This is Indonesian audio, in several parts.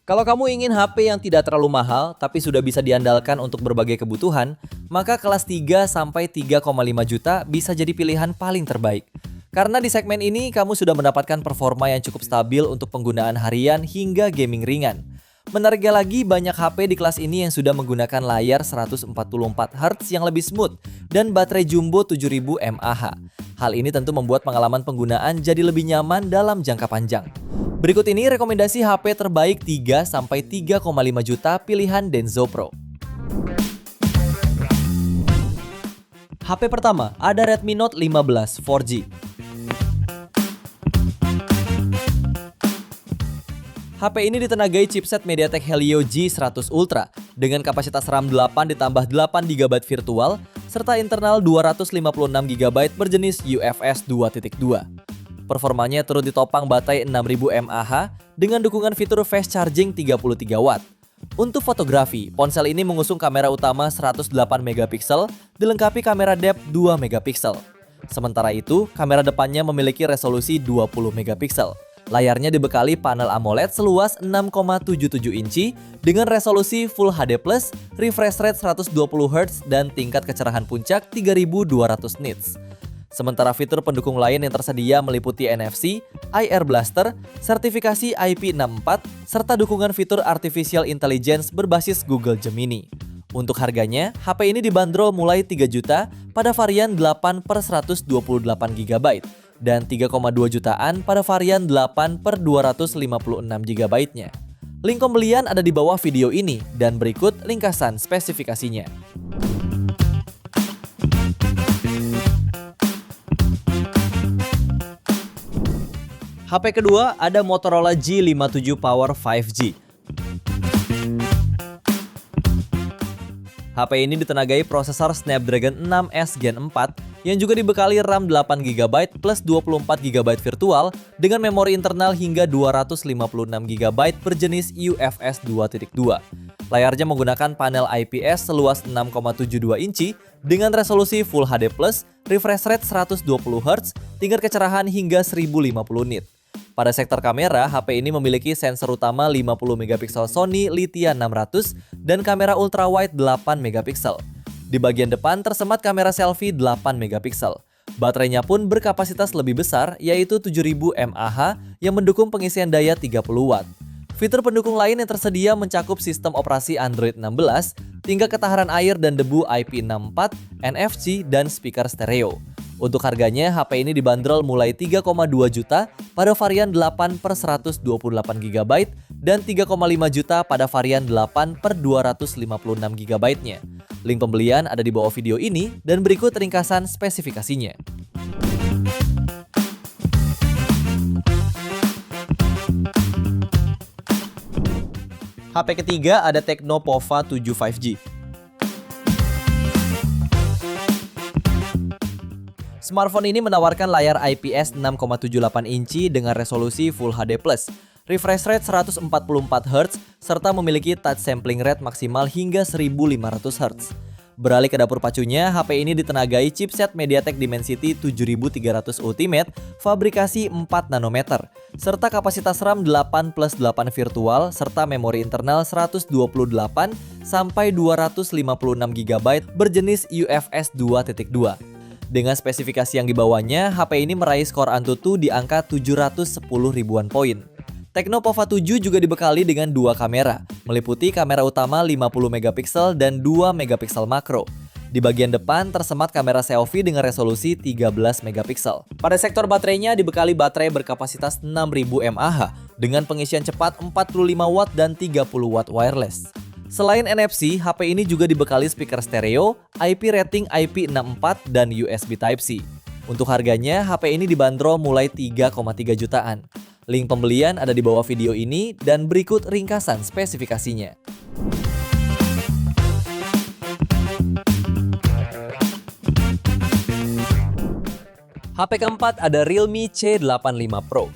Kalau kamu ingin HP yang tidak terlalu mahal tapi sudah bisa diandalkan untuk berbagai kebutuhan, maka kelas 3 sampai 3,5 juta bisa jadi pilihan paling terbaik. Karena di segmen ini kamu sudah mendapatkan performa yang cukup stabil untuk penggunaan harian hingga gaming ringan. Menariknya lagi, banyak HP di kelas ini yang sudah menggunakan layar 144Hz yang lebih smooth dan baterai jumbo 7000 mAh. Hal ini tentu membuat pengalaman penggunaan jadi lebih nyaman dalam jangka panjang. Berikut ini rekomendasi HP terbaik 3 sampai 3,5 juta pilihan Denso Pro. HP pertama ada Redmi Note 15 4G. HP ini ditenagai chipset MediaTek Helio G100 Ultra dengan kapasitas RAM 8 ditambah 8GB virtual serta internal 256GB berjenis UFS 2.2. Performanya turut ditopang baterai 6000 mAh dengan dukungan fitur fast charging 33W. Untuk fotografi, ponsel ini mengusung kamera utama 108MP dilengkapi kamera depth 2MP. Sementara itu, kamera depannya memiliki resolusi 20MP. Layarnya dibekali panel AMOLED seluas 6,77 inci dengan resolusi Full HD+, refresh rate 120Hz dan tingkat kecerahan puncak 3200 nits. Sementara fitur pendukung lain yang tersedia meliputi NFC, IR Blaster, sertifikasi IP64, serta dukungan fitur Artificial Intelligence berbasis Google Gemini. Untuk harganya, HP ini dibanderol mulai 3 juta pada varian 8/128GB dan 3,2 jutaan pada varian 8/256GB-nya. Link pembelian ada di bawah video ini dan berikut ringkasan spesifikasinya. HP kedua ada Motorola G57 Power 5G. HP ini ditenagai prosesor Snapdragon 6S Gen 4 yang juga dibekali RAM 8GB plus 24GB virtual dengan memori internal hingga 256GB berjenis UFS 2.2. Layarnya menggunakan panel IPS seluas 6,72 inci dengan resolusi Full HD+, refresh rate 120Hz, tingkat kecerahan hingga 1050 nit. Pada sektor kamera, HP ini memiliki sensor utama 50MP Sony Lithia 600 dan kamera ultrawide 8MP. Di bagian depan tersemat kamera selfie 8MP. Baterainya pun berkapasitas lebih besar, yaitu 7000 mAh yang mendukung pengisian daya 30W. Fitur pendukung lain yang tersedia mencakup sistem operasi Android 16, tingkat ketahanan air dan debu IP64, NFC, dan speaker stereo. Untuk harganya, HP ini dibanderol mulai 3,2 juta pada varian 8/128GB dan 3,5 juta pada varian 8/256GB-nya. Link pembelian ada di bawah video ini dan berikut ringkasan spesifikasinya. HP ketiga ada Tecno Pova 7 5G. Smartphone ini menawarkan layar IPS 6,78 inci dengan resolusi Full HD+, refresh rate 144Hz, serta memiliki touch sampling rate maksimal hingga 1500Hz. Beralih ke dapur pacunya, HP ini ditenagai chipset MediaTek Dimensity 7300 Ultimate, fabrikasi 4 nanometer, serta kapasitas RAM 8+8 virtual, serta memori internal 128 sampai 256GB berjenis UFS 2.2. Dengan spesifikasi yang dibawanya, HP ini meraih skor Antutu di angka 710 ribuan poin. Tecno Pova 7 juga dibekali dengan dua kamera, meliputi kamera utama 50MP dan 2MP makro. Di bagian depan tersemat kamera selfie dengan resolusi 13MP. Pada sektor baterainya dibekali baterai berkapasitas 6000 mAh dengan pengisian cepat 45W dan 30W wireless. Selain NFC, HP ini juga dibekali speaker stereo, IP rating IP64 dan USB Type-C. Untuk harganya, HP ini dibanderol mulai 3,3 jutaan. Link pembelian ada di bawah video ini dan berikut ringkasan spesifikasinya. HP keempat ada Realme C85 Pro.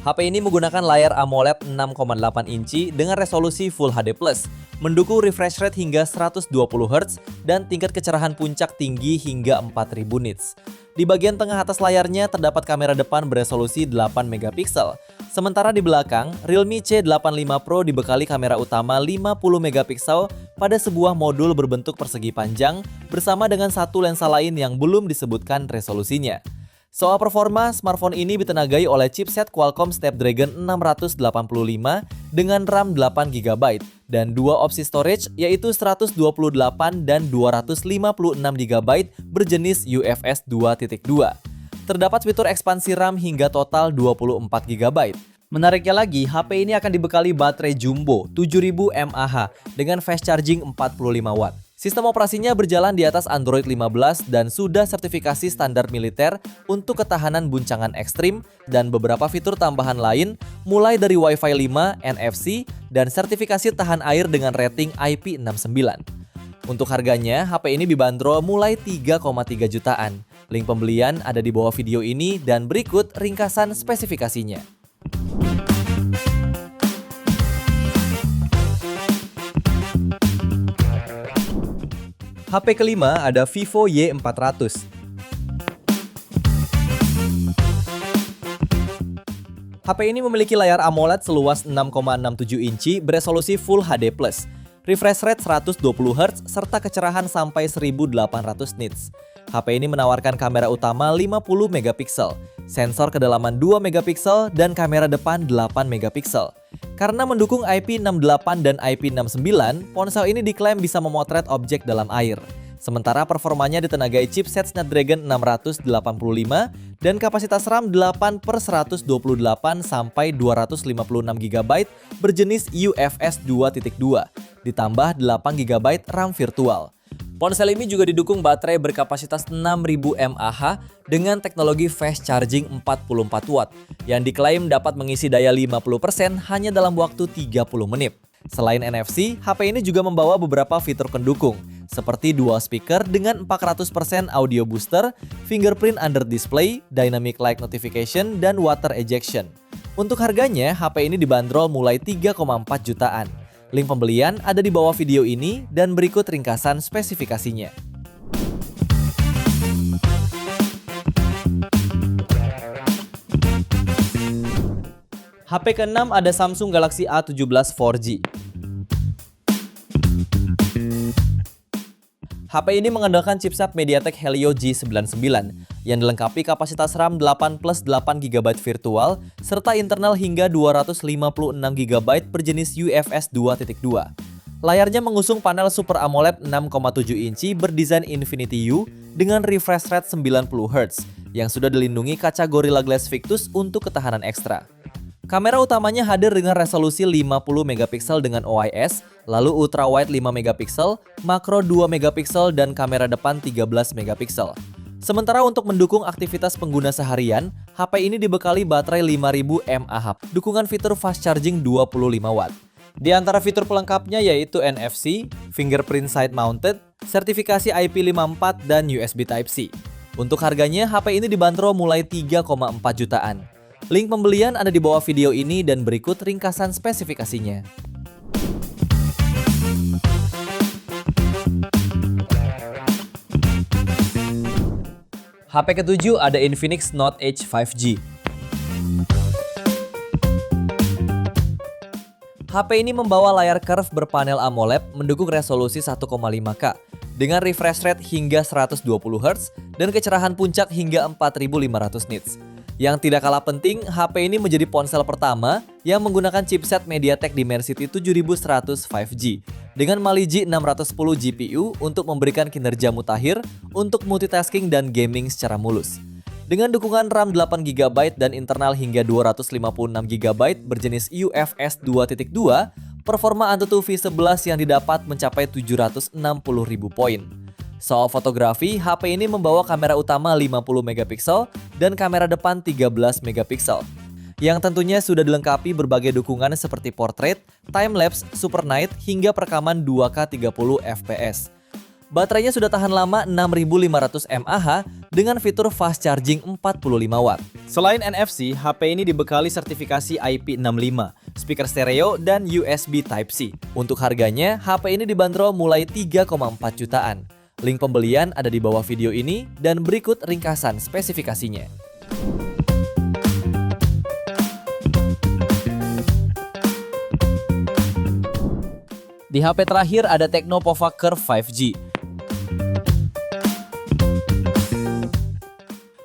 HP ini menggunakan layar AMOLED 6,8 inci dengan resolusi Full HD+, mendukung refresh rate hingga 120 Hz dan tingkat kecerahan puncak tinggi hingga 4000 nits. Di bagian tengah atas layarnya terdapat kamera depan beresolusi 8 megapiksel. Sementara di belakang, Realme C85 Pro dibekali kamera utama 50 megapiksel pada sebuah modul berbentuk persegi panjang bersama dengan satu lensa lain yang belum disebutkan resolusinya. Soal performa, smartphone ini ditenagai oleh chipset Qualcomm Snapdragon 685 dengan RAM 8GB dan dua opsi storage yaitu 128 dan 256GB berjenis UFS 2.2. Terdapat fitur ekspansi RAM hingga total 24GB. Menariknya lagi, HP ini akan dibekali baterai jumbo 7000 mAh dengan fast charging 45 watt. Sistem operasinya berjalan di atas Android 15 dan sudah sertifikasi standar militer untuk ketahanan guncangan ekstrim dan beberapa fitur tambahan lain mulai dari Wi-Fi 5, NFC, dan sertifikasi tahan air dengan rating IP69. Untuk harganya, HP ini dibanderol mulai 3,3 jutaan. Link pembelian ada di bawah video ini dan berikut ringkasan spesifikasinya. HP kelima ada Vivo Y400. HP ini memiliki layar AMOLED seluas 6,67 inci beresolusi Full HD+, refresh rate 120 Hz serta kecerahan sampai 1800 nits. HP ini menawarkan kamera utama 50 megapiksel, sensor kedalaman 2 megapiksel dan kamera depan 8 megapiksel. Karena mendukung IP68 dan IP69, ponsel ini diklaim bisa memotret objek dalam air. Sementara performanya ditenagai chipset Snapdragon 685 dan kapasitas RAM 8/128 sampai 256GB berjenis UFS 2.2, ditambah 8GB RAM virtual. Ponsel ini juga didukung baterai berkapasitas 6000 mAh dengan teknologi fast charging 44 watt yang diklaim dapat mengisi daya 50% hanya dalam waktu 30 menit. Selain NFC, HP ini juga membawa beberapa fitur pendukung seperti dual speaker dengan 400% audio booster, fingerprint under display, dynamic light notification, dan water ejection. Untuk harganya, HP ini dibanderol mulai 3,4 jutaan. Link pembelian ada di bawah video ini dan berikut ringkasan spesifikasinya. HP ke-6 ada Samsung Galaxy A17 4G. HP ini mengandalkan chipset MediaTek Helio G99 yang dilengkapi kapasitas RAM 8+8GB virtual serta internal hingga 256GB berjenis UFS 2.2. Layarnya mengusung panel Super AMOLED 6,7 inci berdesain Infinity U dengan refresh rate 90Hz yang sudah dilindungi kaca Gorilla Glass Victus untuk ketahanan ekstra. Kamera utamanya hadir dengan resolusi 50 megapiksel dengan OIS, lalu ultra wide 5 megapiksel, makro 2 megapiksel dan kamera depan 13 megapiksel. Sementara untuk mendukung aktivitas pengguna seharian, HP ini dibekali baterai 5000 mAh, dukungan fitur fast charging 25 watt. Di antara fitur pelengkapnya yaitu NFC, fingerprint side mounted, sertifikasi IP54 dan USB Type-C. Untuk harganya, HP ini dibanderol mulai 3,4 jutaan. Link pembelian ada di bawah video ini dan berikut ringkasan spesifikasinya. HP ke-7 ada Infinix Note Edge 5G. HP ini membawa layar curve berpanel AMOLED mendukung resolusi 1,5K dengan refresh rate hingga 120 Hz dan kecerahan puncak hingga 4500 nits. Yang tidak kalah penting, HP ini menjadi ponsel pertama yang menggunakan chipset MediaTek Dimensity 7100 5G dengan Mali G610 GPU untuk memberikan kinerja mutakhir untuk multitasking dan gaming secara mulus. Dengan dukungan RAM 8GB dan internal hingga 256GB berjenis UFS 2.2, performa AnTuTu V11 yang didapat mencapai 760.000 poin. Soal fotografi, HP ini membawa kamera utama 50 megapiksel dan kamera depan 13 megapiksel. Yang tentunya sudah dilengkapi berbagai dukungan seperti portrait, time-lapse, super night, hingga perekaman 2K 30 fps. Baterainya sudah tahan lama 6500 mAh dengan fitur fast charging 45 watt. Selain NFC, HP ini dibekali sertifikasi IP65, speaker stereo, dan USB Type-C. Untuk harganya, HP ini dibanderol mulai 3,4 jutaan. Link pembelian ada di bawah video ini dan berikut ringkasan spesifikasinya. Di HP terakhir ada Tecno Pova Curve 5G.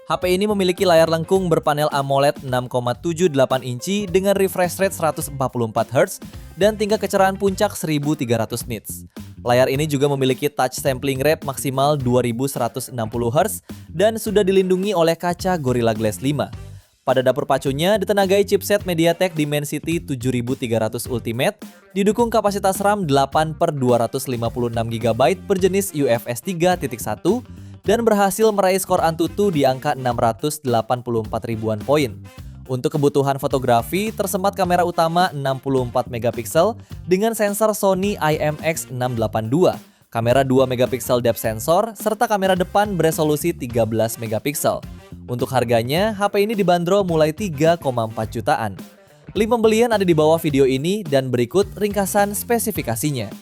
HP ini memiliki layar lengkung berpanel AMOLED 6,78 inci dengan refresh rate 144 Hz dan tingkat kecerahan puncak 1300 nits. Layar ini juga memiliki touch sampling rate maksimal 2160 Hz dan sudah dilindungi oleh kaca Gorilla Glass 5. Pada dapur pacunya ditenagai chipset MediaTek Dimensity 7300 Ultimate, didukung kapasitas RAM 8/256 GB berjenis UFS 3.1, dan berhasil meraih skor Antutu di angka 684 ribuan poin. Untuk kebutuhan fotografi, tersemat kamera utama 64 megapiksel dengan sensor Sony IMX682, kamera 2 megapiksel depth sensor, serta kamera depan beresolusi 13 megapiksel. Untuk harganya, HP ini dibanderol mulai 3,4 jutaan. Link pembelian ada di bawah video ini dan berikut ringkasan spesifikasinya.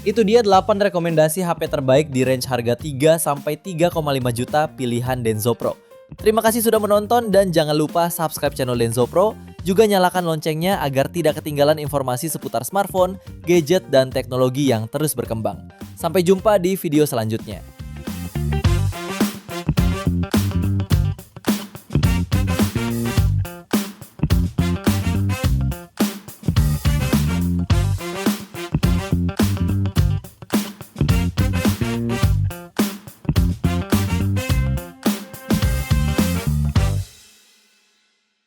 Itu dia 8 rekomendasi HP terbaik di range harga 3-3,5 juta pilihan Denso Pro. Terima kasih sudah menonton dan jangan lupa subscribe channel Denso Pro, juga nyalakan loncengnya agar tidak ketinggalan informasi seputar smartphone, gadget, dan teknologi yang terus berkembang. Sampai jumpa di video selanjutnya.